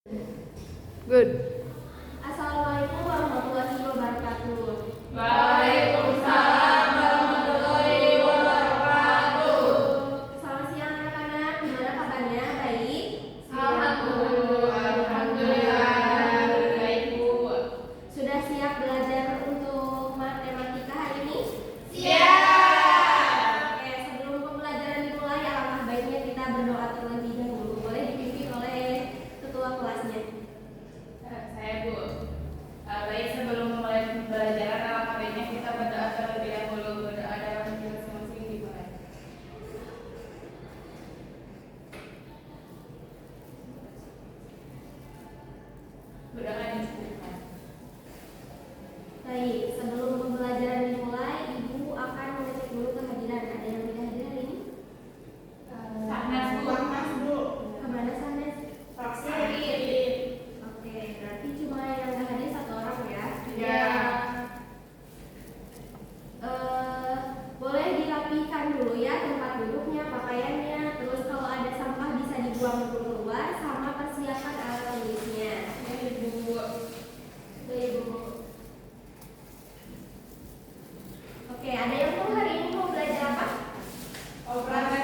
Good. Assalamualaikum warahmatullahi wabarakatuh. Waalaikumsalam warahmatullahi wabarakatuh. Selamat siang anak-anak, gimana kabarnya? Baik? Alhamdulillah, baik Bu. Sudah siap belajar untuk matematika hari ini? Siap. Oke, sebelum pembelajaran dimulai, alangkah baiknya kita berdoa terlebih dahulu. Boleh dipimpin oleh ketua kelasnya. Saya Bu. Baik, sebelum memulai pembelajaran, alangkah baiknya kita berdoa terlebih dahulu. Berdoa dalam hati masing-masing dimulai. Berdoa disebutkan. Baik, sebelum pembelajaran dimulai, Ibu akan mengecek dulu kehadiran. Ada yang tidak hadir hari ini? Sahnas Bu. Kemana Sanes? Vaksin. Oke, berarti cuma yang nggak hadir satu orang ya? Ya. Boleh dirapikan dulu ya tempat duduknya, pakaiannya. Terus kalau ada sampah bisa dibuang dulu keluar, sama persiapan alat tulisnya. Baik Bu. Baik Bu. Oke, ada yang tahu hari ini mau belajar apa? Operasi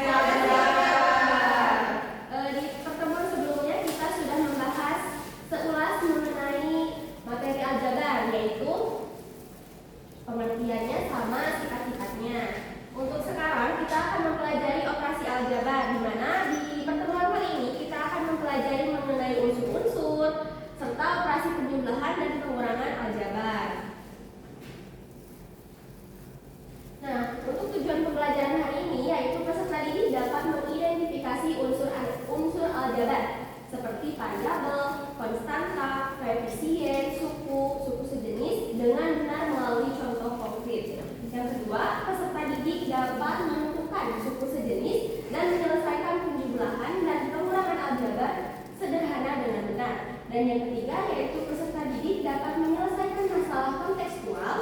Di pertemuan sebelumnya kita sudah membahas seulas mengenai materi aljabar, yaitu pengertiannya sama sifat-sifatnya. Untuk sekarang kita akan mempelajari operasi aljabar, di mana di pertemuan kali ini kita akan mempelajari mengenai unsur-unsur serta operasi penjumlahan dan pengurangan aljabar. Nah, untuk tujuan pembelajaran hari ini yaitu peserta didik dapat mengidentifikasi unsur aljabar seperti variabel, konstanta, koefisien, suku sejenis dengan benar melalui contoh konkret. Yang kedua, peserta didik dapat menentukan suku sejenis dan menyelesaikan penjumlahan dan pengurangan aljabar sederhana dengan benar. Dan yang ketiga yaitu peserta didik dapat menyelesaikan masalah kontekstual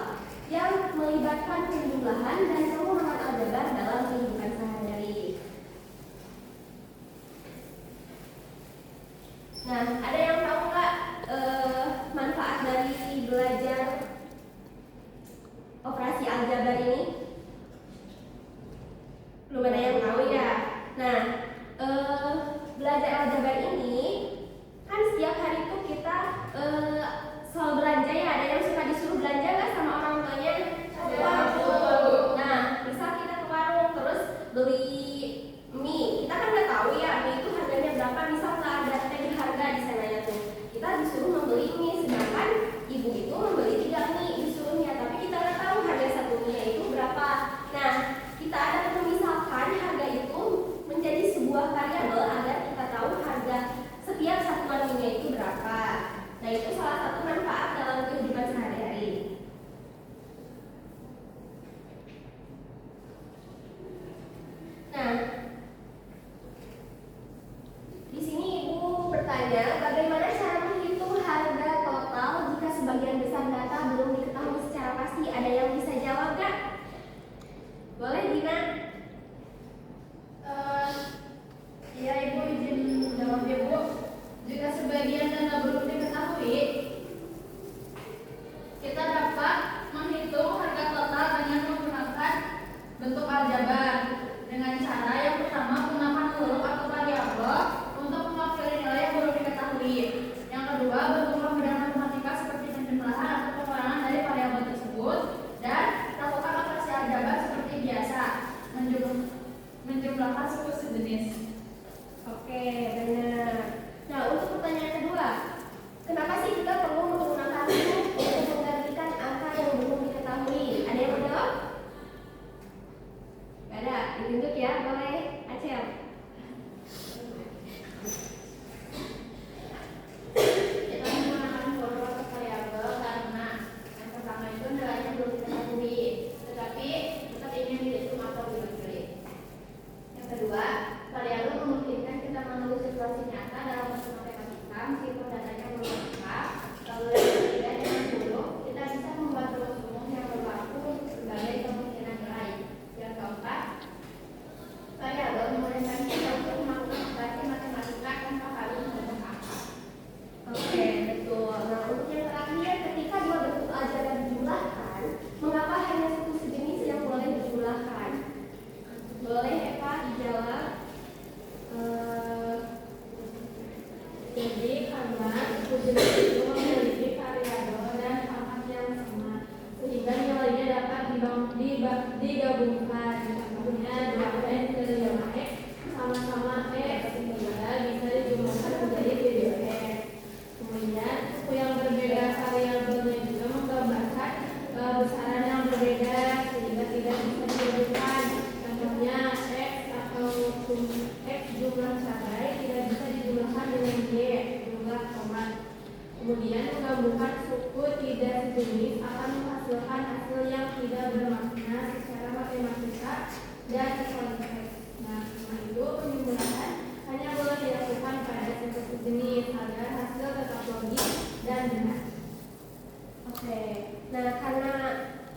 yang melibatkan penjumlahan dan pengurangan aljabar dalam kehidupan sehari-hari. Nah, ada yang tahu nggak manfaat dari belajar operasi aljabar ini? Belum ada yang tahu ya. Nah, belajar aljabar ini kan setiap hari itu kita selalu belanja ya. Ada yang suka disuruh belanja nggak sama orang tuanya? Nah, misal kita ke warung terus beli mie, kita kan nggak tahu ya mie itu harganya berapa. Misal nggak ada tag harga di sananya tuh, kita disuruh membeli mie, sedangkan ibu itu membeli 3 mie disuruhnya, tapi kita nggak tahu harga satu mie itu berapa. Nah, kita ada memisahkan harga itu menjadi sebuah variabel agar kita tahu harga setiap satuan mie itu berapa. Nah, itu salah satu manfaat dalam kehidupan sehari-hari. Nah, di sini Ibu bertanya, bagaimana cara menghitung harga total jika sebagian besar data belum diketahui secara pasti? Ada yang bisa jawab nggak? Boleh, Dina? Ya Ibu, izin jawab ya Bu. Jika sebagian data belum diketahui, kita dapat menghitung harga total dengan menggunakan bentuk aljabar dengan cara yang pertama menggunakan huruf atau variabel untuk mewakili nilai yang belum diketahui. Yang kedua, bentuk pembedaan matematika seperti penjumlahan atau pengurangan dari variabel tersebut, dan lakukan operasi aljabar seperti biasa, menjumlahkan suku sejenis. Oke, benar. Nah, untuk pertanyaan kedua, kenapa sih kita perlu menggunakan huruf untuk menggantikan angka yang belum diketahui? Ada yang mau jawab? Gak ada, ditunjuk ya, boleh. Acel. Kita menggunakan huruf atau variabel karena yang pertama itu nilainya belum diketahui, tetapi tetap ingin dihitung atau diwakili. Yang kedua, variabel memungkinkan kita menulis situasi nyata dalam bentuk matematika meskipun datanya belum lengkap. Lalu yang ketiga, dengan huruf kita bisa membuat rumus umum yang berlaku untuk berbagai kemungkinan nilai. Yang keempat, variabel memudahkan kita untuk melakukan operasi matematika tanpa harus menggunakan angka. Jadi karena suku jenis itu memiliki variabel dan pangkat yang sama, sehingga nilainya dapat digabungkan. Contohnya 2n ke 5x sama-sama x, sehingga bisa dijumlahkan menjadi video x. Kemudian suku yang berbeda variabelnya juga menggambarkan besaran yang berbeda, sehingga tidak bisa digabungkan. Contohnya x atau x jumlah cabai tidak bisa dijumlahkan dengan y jumlah tomat. Kemudian menggabungkan suku tidak sejenis akan menghasilkan hasil yang tidak bermakna secara matematika dan konteks. Nah, karena itu penjumlahan hanya boleh dilakukan pada suku sejenis agar hasil tetap logis dan benar. Oke, nah karena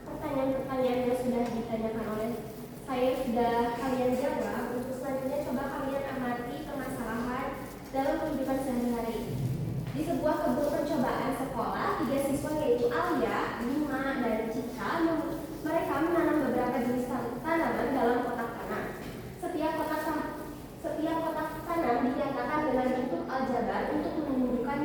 pertanyaan-pertanyaan yang sudah ditanyakan oleh saya sudah kalian jawab, untuk selanjutnya coba kalian amati permasalahan dalam kehidupan sehari-hari. Di sebuah kebun percobaan sekolah, 3 siswa yaitu Alia, Bima, dan Cika, mereka menanam beberapa jenis tanaman dalam kotak tanam. Setiap kotak tanam dinyatakan dengan bentuk aljabar untuk menunjukkan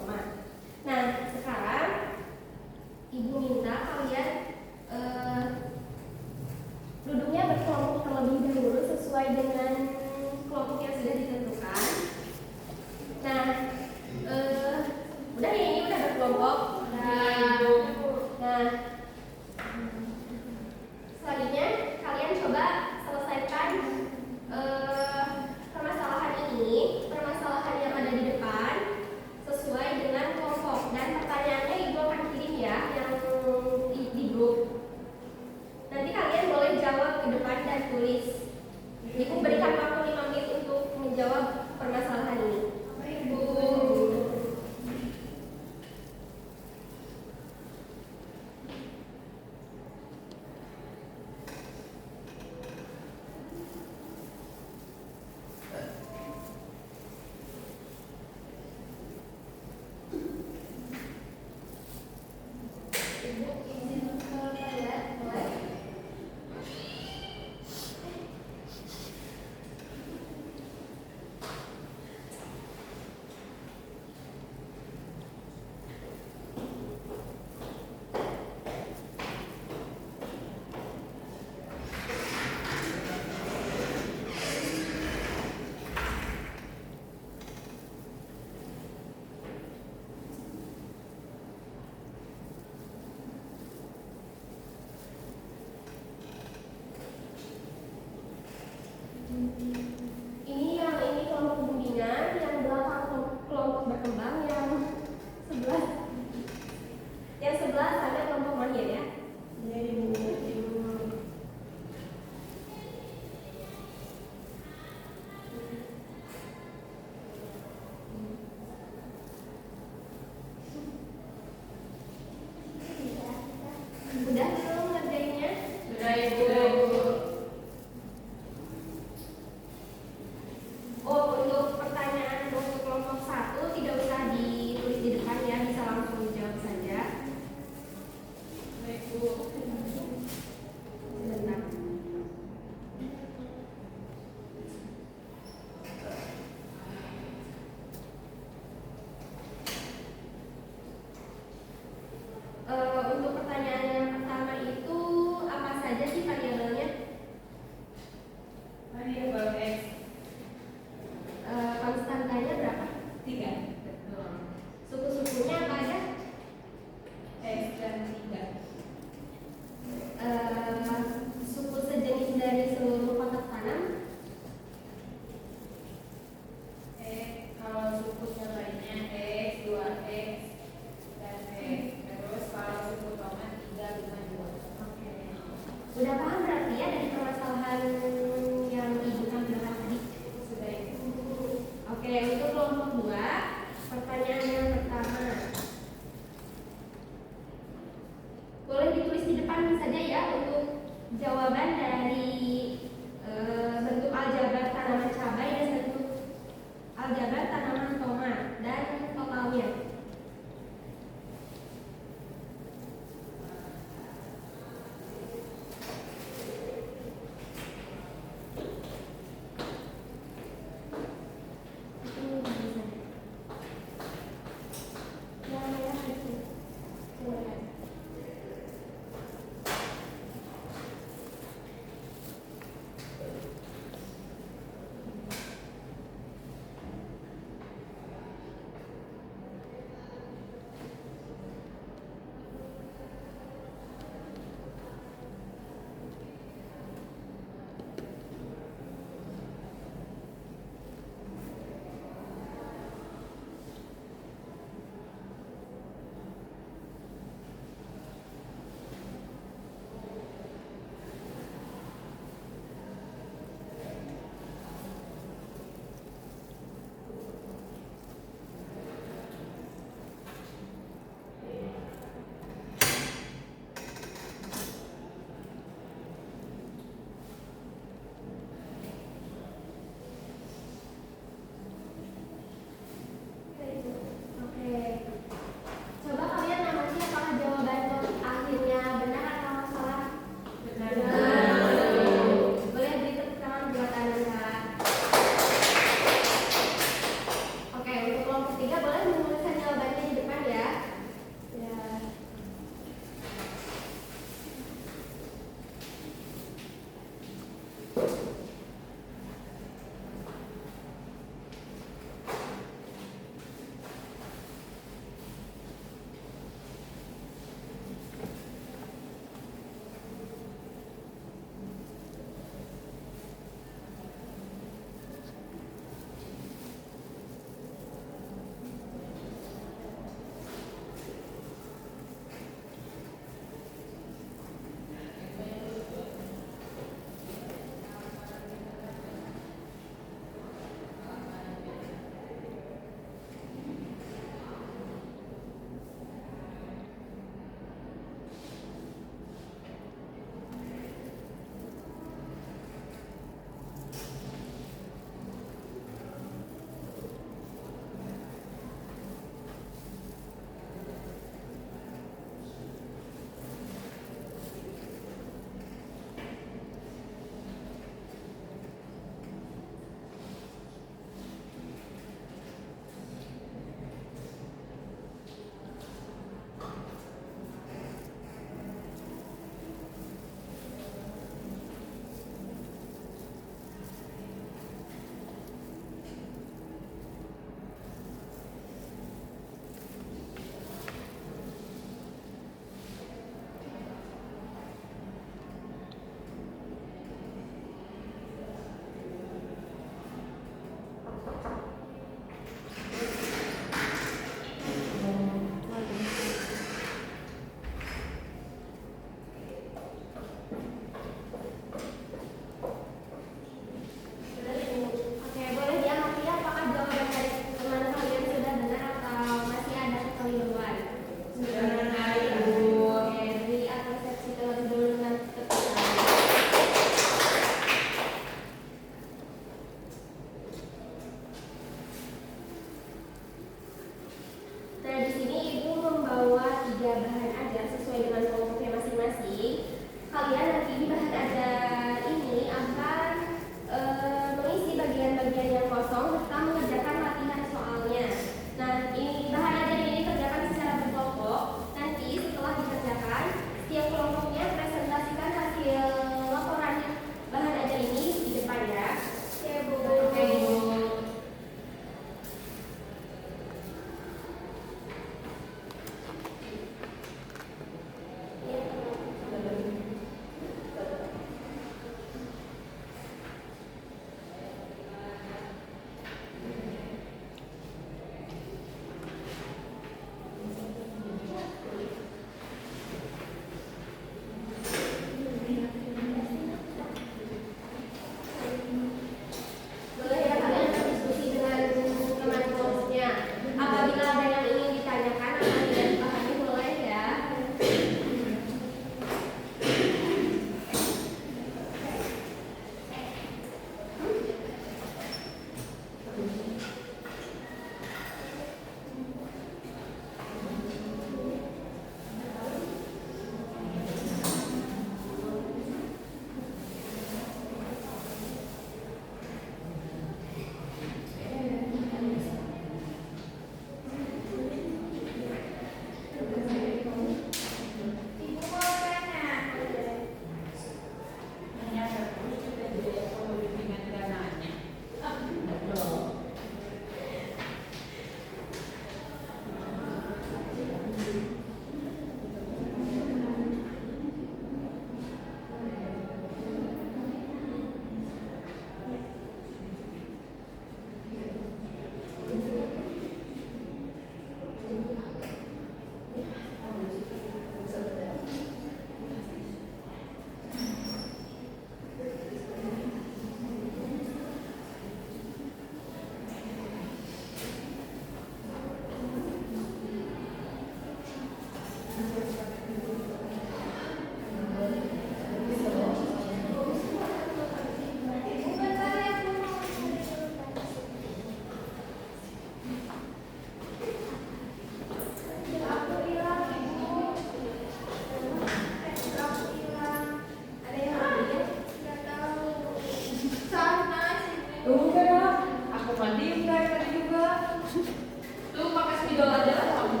Tuh pakai spidol aja lah kamu.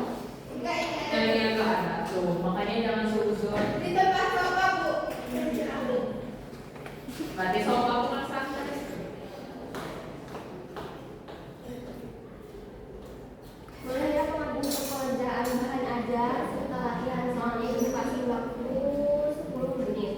Enggak, ini ada Yang enggak ada tuh, makanya jangan suzon. di tempat sofa, Bu. Berarti soal kamu kan santai. Boleh ya pengerjaan bahan ajar serta latihan soal edukasi waktu 10 menit.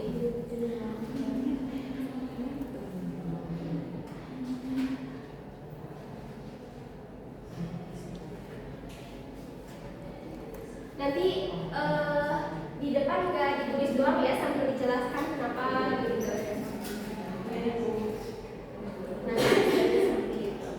Nanti di depan juga ditulis doang ya sambil dijelaskan kenapa gitu. Nah, seperti itu.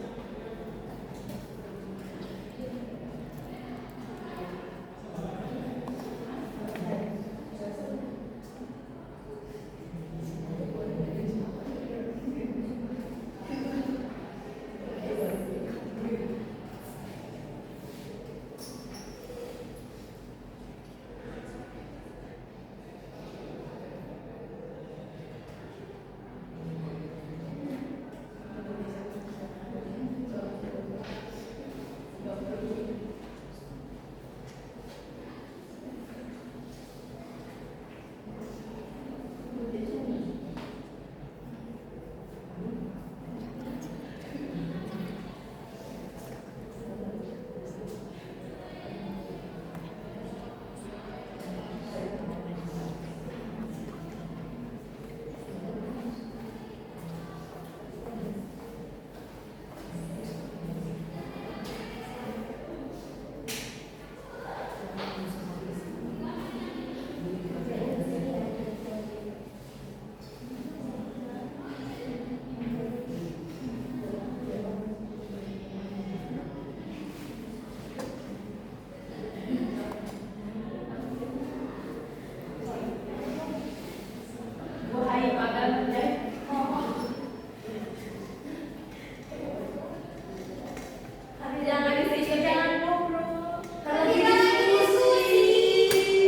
Jangan diskusi, jangan ngobrol. Kalau kita diskusi.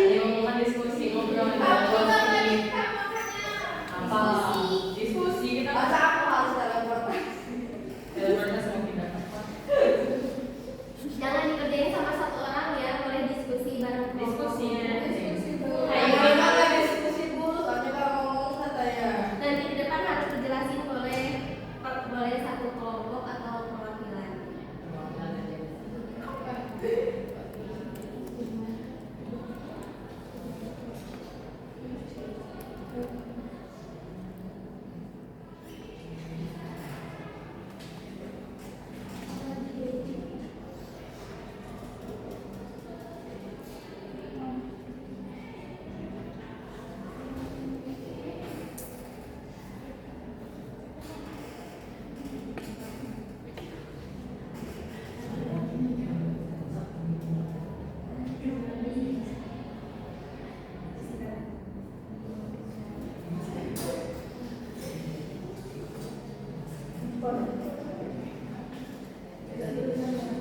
Tadi ngomong diskusi, ngobrol. Aku nggak menikah makanya. Apa? Diskusi kita. Masa aku harus telepon? Teleponnya sama kita. Jangan dikerjain sama satu orang ya, boleh diskusi bareng kelompok. Diskusinya. Ayo kita diskusi dulu, soalnya kalau ngomong katanya. Nanti di depan harus dijelasin boleh satu kelompok atau perwakilan.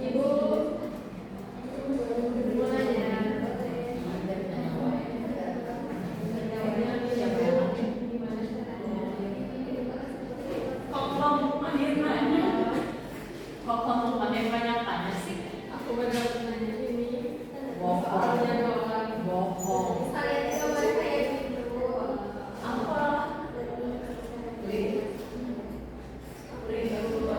Ibu mulai ya. Kok kelompok Irmanya? Kok kelompok Irmanya tanya sih? Aku benar nanya ini. Bohong. Soalnya doang. Bohong. Kalian coba kayak gitu. Apa? Beli. Beli dulu.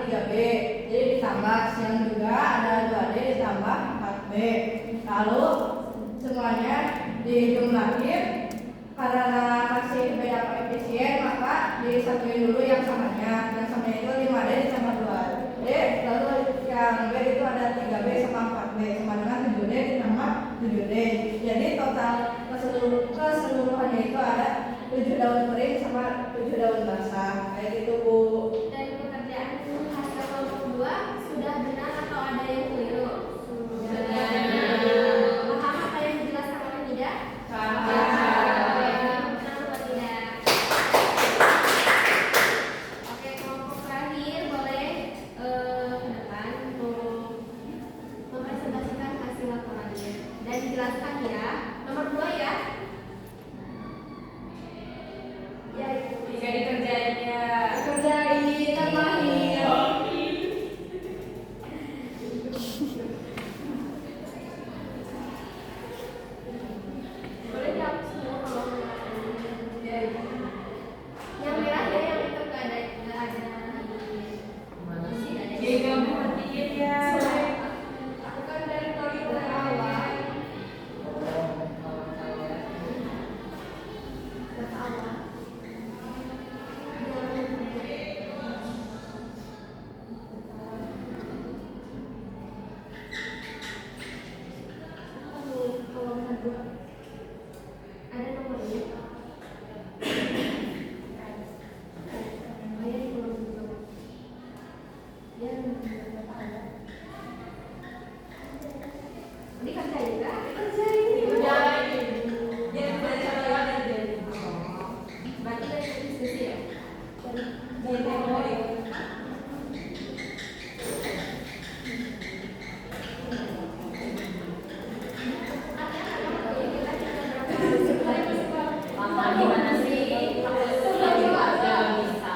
3B. Jadi ditambah siang juga ada 2D ditambah 4B. Lalu semuanya dijumlahin. Karena masih beda koefisien maka disatuin dulu yang samanya. Yang samanya itu 5D ditambah 2D. Lalu yang B itu ada 3B sama 4B sama dengan 7D ditambah 7D. Jadi total keseluruhannya itu ada 7 daun kering sama 7 daun basah. Kayak gitu, Bu. Dan pekerjaan hasil kelompok 2 sudah benar atau ada yang keliru? Paham apa yang dijelaskan oleh Nida? Benar atau tidak? Oke, kelompok terakhir boleh ke depan untuk mempresentasikan hasil laporannya dan dijelaskan ya. Nomor 2 ya. Ya, Jika dikerjainnya. kerjain kan mahir. Boleh dihapus semua kalau ya. Yang merah ya, yang itu nggak ada Mana sih? Ada. Jika perhatiin ya. Aku kan dari awal. Data awal. Ada nomornya. Ayah di kolom 2. Dia data awal. Dikerjain nggak? Dikerjain. Dia baca lewat dan Berarti dari diskusi ya? dari memori. Mama gimana sih? Aku juga nggak bisa.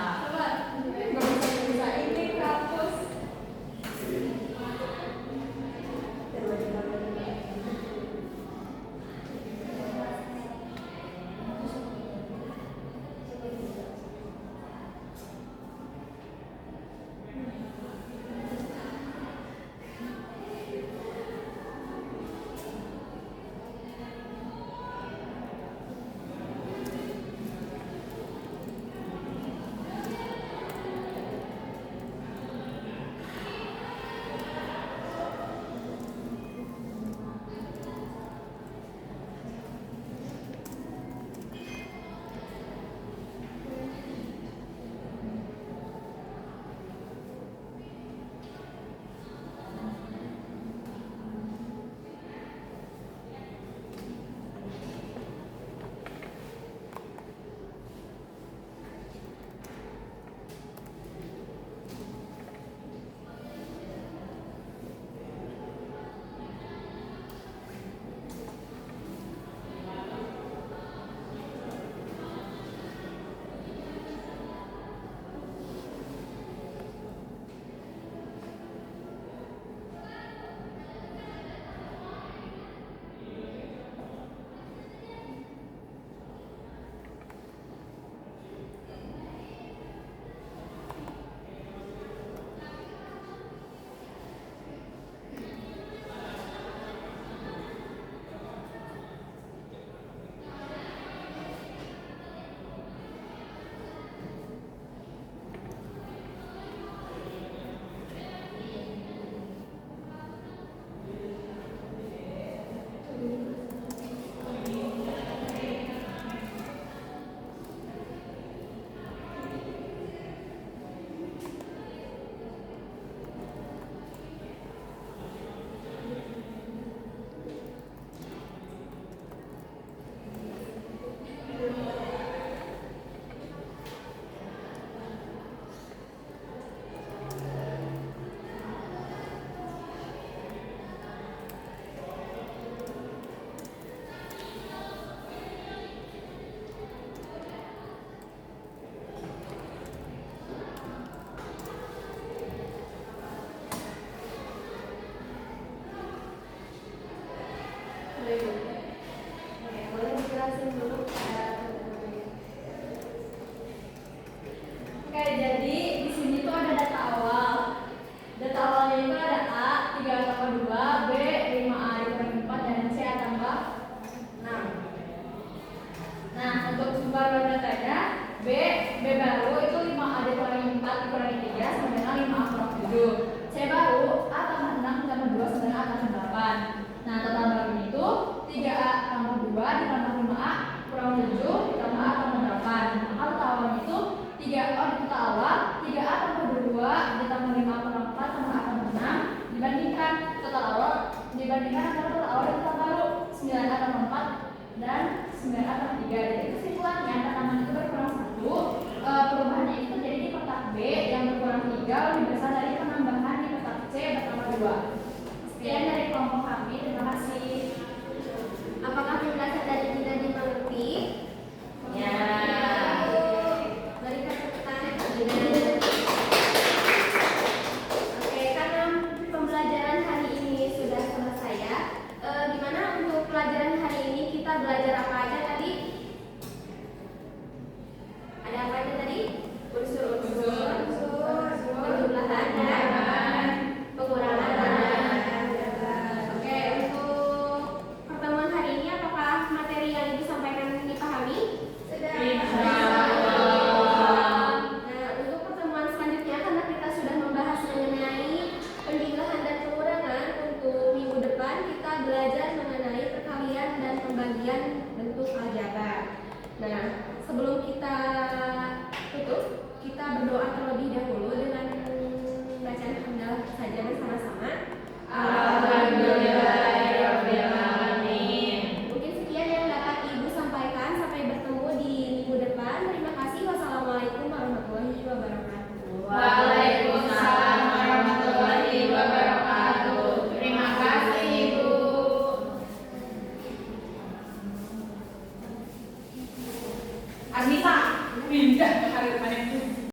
7. C baru A tambah 6 tambah 2 sama A tambah 8. Nah, total baru itu 3A tambah 2 ditambah 5A kurang 7 ditambah A tambah 8. Maka total awalnya itu 3A di total awal 3A tambah 2 ditambah 5A kurang 4 tambah A tambah 6 dibandingkan total awal antara total awal dan total baru 9A tambah 4 dan 9A tambah 3. Jadi kesimpulannya pertama itu berkurang 1. Perubahannya itu terjadi di kotak B yang berkurang 3 lebih besar dari penambahan di kotak C bertambah 2. Sekian dari kelompok kami, terima kasih. Apakah penjelasan dari kita dimengerti? Ya. Berikan tepuk tangan. Oke, karena pembelajaran hari ini sudah selesai ya. Gimana untuk pelajaran hari ini kita belajar apa aja tadi? Ada apa aja tadi? Unsur-unsur, penjumlahan dan pengurangan. Oke, untuk pertemuan hari ini apakah materi yang disampaikan dipahami? Sudah. Nah, untuk pertemuan selanjutnya karena kita sudah membahas mengenai penjumlahan dan pengurangan, untuk minggu depan kita belajar mengenai perkalian dan pembagian bentuk aljabar. Nah, sebelum kita tutup, kita berdoa terlebih dahulu dengan bacaan hamdalah saja bersama-sama. Mungkin sekian yang dapat Ibu sampaikan. Sampai bertemu di minggu depan. Terima kasih. Wassalamualaikum warahmatullahi wabarakatuh. Waalaikumsalam warahmatullahi wabarakatuh. Terima kasih, Ibu. Arnisa, pindah ke hari